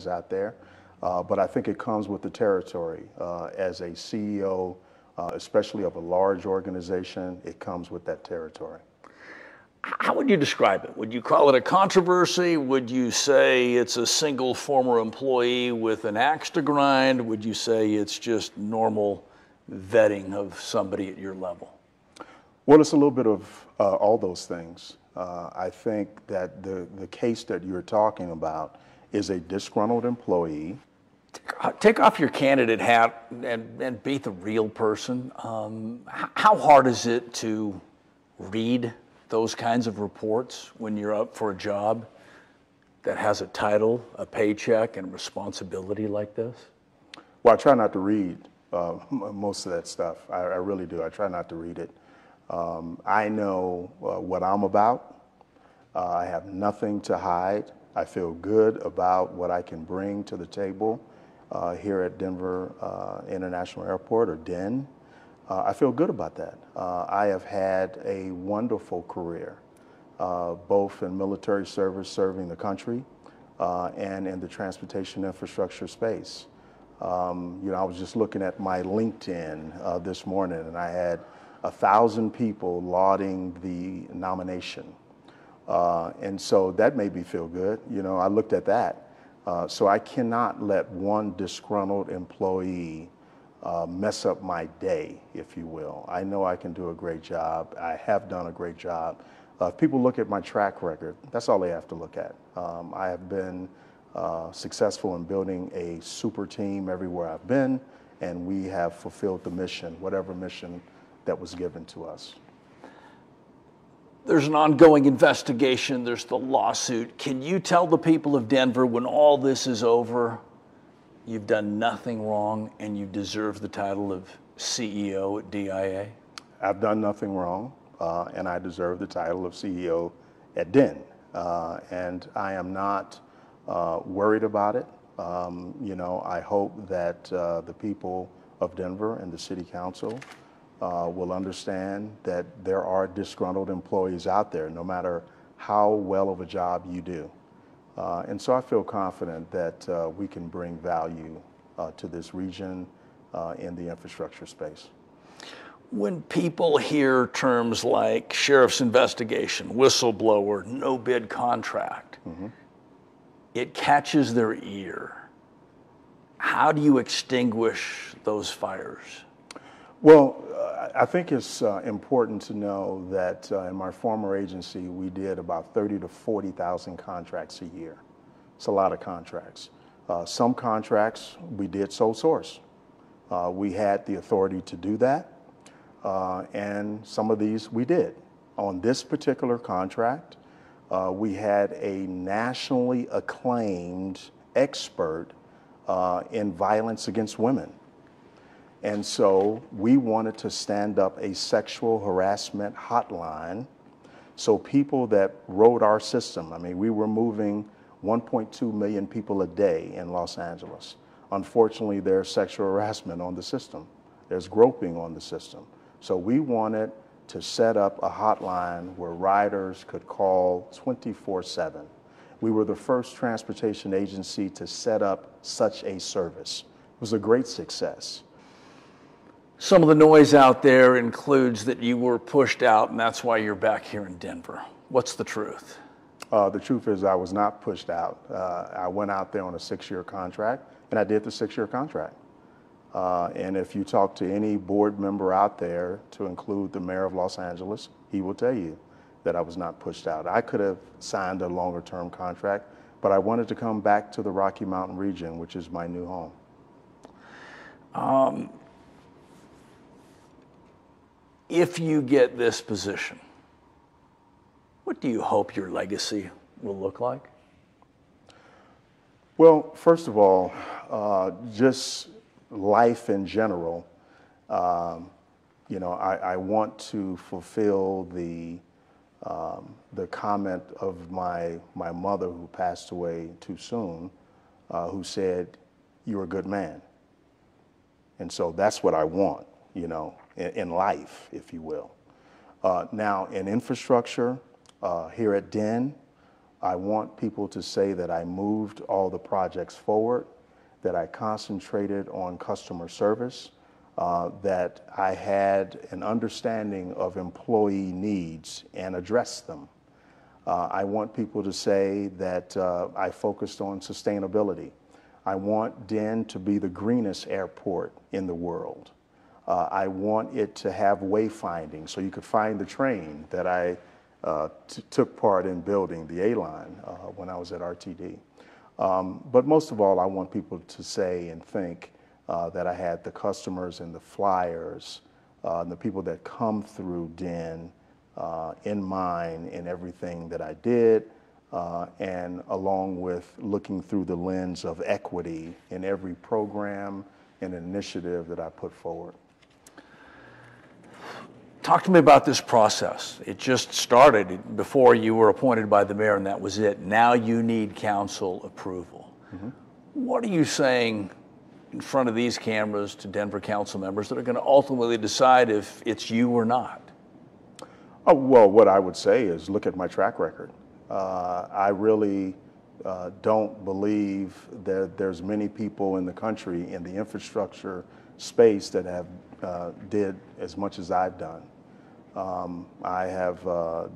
out there, but I think it comes with the territory. As a CEO, especially of a large organization, it comes with that territory. How would you describe it? Would you call it a controversy? Would you say it's a single former employee with an axe to grind? Would you say it's just normal vetting of somebody at your level? Well, it's a little bit of all those things. I think that the case that you're talking about is a disgruntled employee. Take off your candidate hat and be the real person. How hard is it to read those kinds of reports when you're up for a job that has a title, a paycheck, and responsibility like this? Well, I try not to read most of that stuff. I really do. I try not to read it. I know what I'm about. I have nothing to hide. I feel good about what I can bring to the table here at Denver International Airport, or DIN. I feel good about that. I have had a wonderful career, both in military service serving the country and in the transportation infrastructure space. I was just looking at my LinkedIn this morning, and I had 1,000 people lauding the nomination. And so that made me feel good. I looked at that. So I cannot let one disgruntled employee mess up my day, if you will. I know I can do a great job. I have done a great job. If people look at my track record, that's all they have to look at. I have been successful in building a super team everywhere I've been, and we have fulfilled the mission, whatever mission that was given to us. There's an ongoing investigation. There's the lawsuit. Can you tell the people of Denver, when all this is over, you've done nothing wrong and you deserve the title of CEO at DIA? I've done nothing wrong, and I deserve the title of CEO at DIN. And I am not worried about it. I hope that the people of Denver and the City Council will understand that there are disgruntled employees out there, no matter how well of a job you do. And so I feel confident that we can bring value to this region in the infrastructure space. When people hear terms like sheriff's investigation, whistleblower, no bid contract, it catches their ear. How do you extinguish those fires? Well, I think it's important to know that in my former agency, we did about 30 to 40,000 contracts a year. It's a lot of contracts. Some contracts we did sole source. We had the authority to do that, and some of these we did. On this particular contract, we had a nationally acclaimed expert in violence against women. And so we wanted to stand up a sexual harassment hotline so people that rode our system, we were moving 1.2 million people a day in Los Angeles. Unfortunately, there's sexual harassment on the system. There's groping on the system. So we wanted to set up a hotline where riders could call 24/7. We were the first transportation agency to set up such a service. It was a great success. Some of the noise out there includes that you were pushed out and that's why you're back here in Denver. What's the truth? The truth is I was not pushed out. I went out there on a 6-year contract, and I did the 6-year contract. And if you talk to any board member out there, to include the mayor of Los Angeles, he will tell you that I was not pushed out. I could have signed a longer term contract, but I wanted to come back to the Rocky Mountain region, which is my new home. If you get this position, what do you hope your legacy will look like? Well, first of all, just life in general. I want to fulfill the comment of my mother, who passed away too soon, who said, "You're a good man." And so that's what I want, in life, if you will. Now, in infrastructure, here at DIN, I want people to say that I moved all the projects forward, that I concentrated on customer service, that I had an understanding of employee needs and addressed them. I want people to say that I focused on sustainability. I want Den to be the greenest airport in the world. I want it to have wayfinding so you could find the train that I took part in building, the A-line, when I was at RTD. But most of all, I want people to say and think that I had the customers and the flyers and the people that come through Den in mind in everything that I did, and along with looking through the lens of equity in every program and initiative that I put forward. Talk to me about this process. It just started before you were appointed by the mayor, and that was it. Now you need council approval. Mm-hmm. What are you saying in front of these cameras to Denver council members that are going to ultimately decide if it's you or not? Oh, well, what I would say is look at my track record. I really don't believe that there's many people in the country in the infrastructure space that have did as much as I've done. I have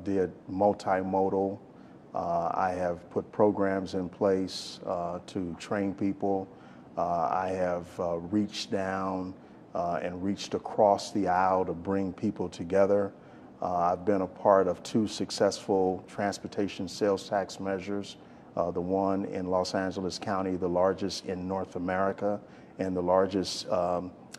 did multimodal. I have put programs in place to train people. I have reached down and reached across the aisle to bring people together. I've been a part of 2 successful transportation sales tax measures, the one in Los Angeles County, the largest in North America, and the largest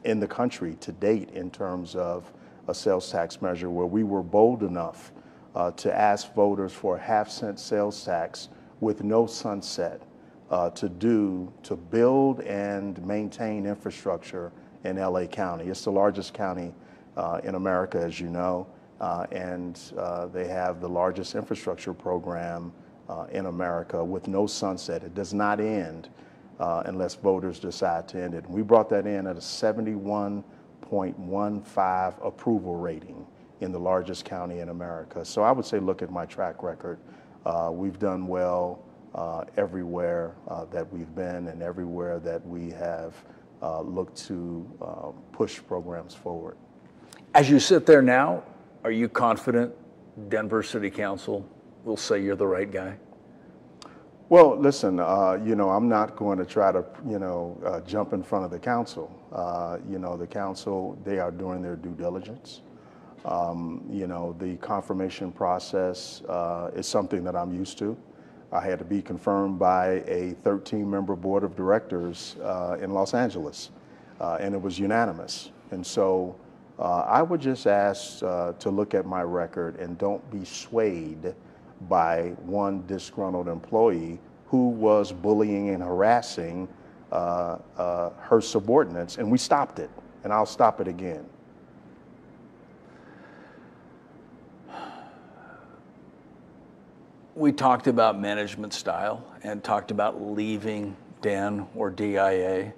in the country to date in terms of a sales tax measure, where we were bold enough to ask voters for a half-cent sales tax with no sunset to build and maintain infrastructure in LA County. It's the largest county in America, as you know, and they have the largest infrastructure program in America with no sunset. It does not end unless voters decide to end it. And we brought that in at a 71.15 approval rating in the largest county in America. So I would say look at my track record. We've done well everywhere that we've been and everywhere that we have looked to push programs forward. As you sit there now, are you confident Denver City Council will say you're the right guy? Well, listen, you know, I'm not going to try to, jump in front of the council. The council, they are doing their due diligence. The confirmation process is something that I'm used to. I had to be confirmed by a 13-member board of directors in Los Angeles, and it was unanimous. And so I would just ask to look at my record and don't be swayed by one disgruntled employee who was bullying and harassing her subordinates, and we stopped it, and I'll stop it again. We talked about management style and talked about leaving DEN or DIA.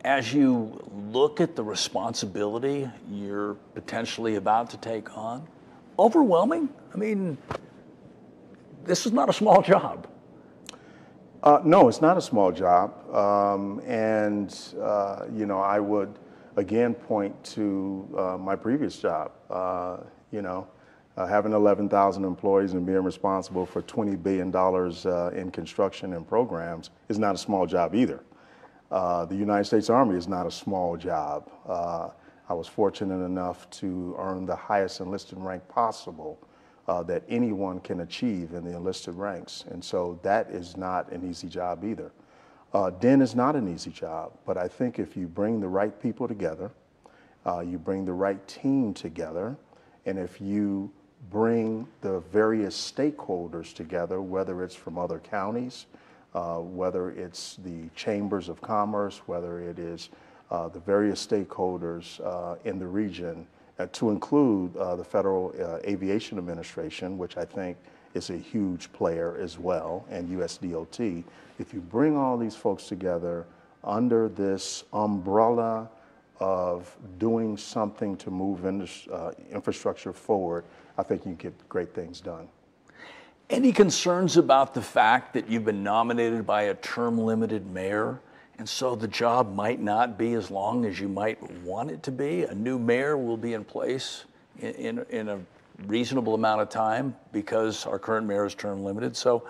As you look at the responsibility you're potentially about to take on, overwhelming? I mean, this is not a small job. No, it's not a small job. I would again point to my previous job. Having 11,000 employees and being responsible for $20 billion in construction and programs is not a small job either. The United States Army is not a small job. I was fortunate enough to earn the highest enlisted rank possible that anyone can achieve in the enlisted ranks. And so that is not an easy job either. DEN is not an easy job, but I think if you bring the right people together, you bring the right team together, and if you bring the various stakeholders together, whether it's from other counties, whether it's the chambers of commerce, whether it is the various stakeholders in the region, to include the Federal Aviation Administration, which I think is a huge player as well, and USDOT. If you bring all these folks together under this umbrella of doing something to move infrastructure forward, I think you get great things done. Any concerns about the fact that you've been nominated by a term-limited mayor, and so the job might not be as long as you might want it to be? A new mayor will be in place in a reasonable amount of time because our current mayor is term-limited. So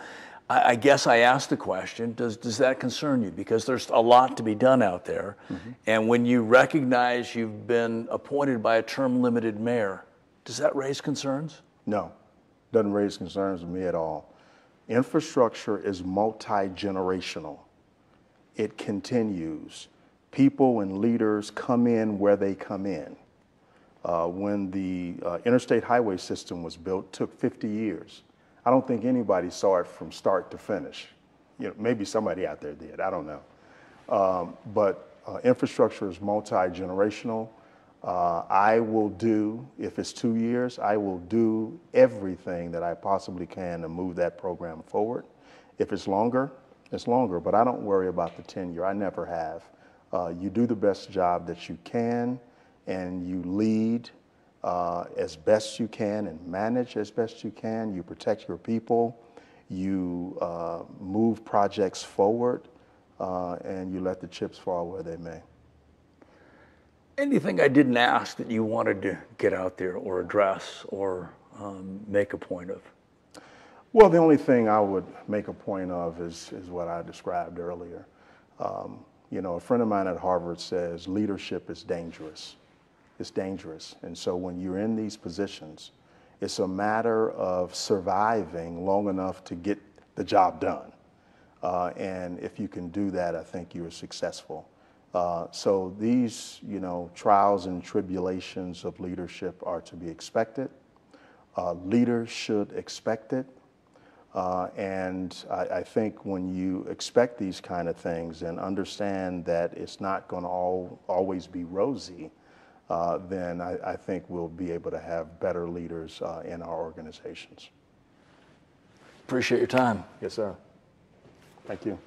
I guess I asked the question, does that concern you? Because there's a lot to be done out there. Mm-hmm. And when you recognize you've been appointed by a term-limited mayor, does that raise concerns? No. Doesn't raise concerns with me at all. Infrastructure is multi-generational. It continues. People and leaders come in where they come in. When the interstate highway system was built, it took 50 years. I don't think anybody saw it from start to finish. You know, maybe somebody out there did, I don't know. But infrastructure is multi-generational. I will do, if it's 2 years, I will do everything that I possibly can to move that program forward. If it's longer, it's longer, but I don't worry about the tenure. I never have. You do the best job that you can, and you lead as best you can and manage as best you can. You protect your people, you move projects forward, and you let the chips fall where they may. Anything I didn't ask that you wanted to get out there or address or make a point of? Well, the only thing I would make a point of is what I described earlier. You know, a friend of mine at Harvard says leadership is dangerous. It's dangerous. And so when you're in these positions, it's a matter of surviving long enough to get the job done. And if you can do that, I think you're successful. So these, you know, trials and tribulations of leadership are to be expected. Leaders should expect it. And I think when you expect these kind of things and understand that it's not going to always be rosy, then I think we'll be able to have better leaders in our organizations. Appreciate your time. Yes, sir. Thank you.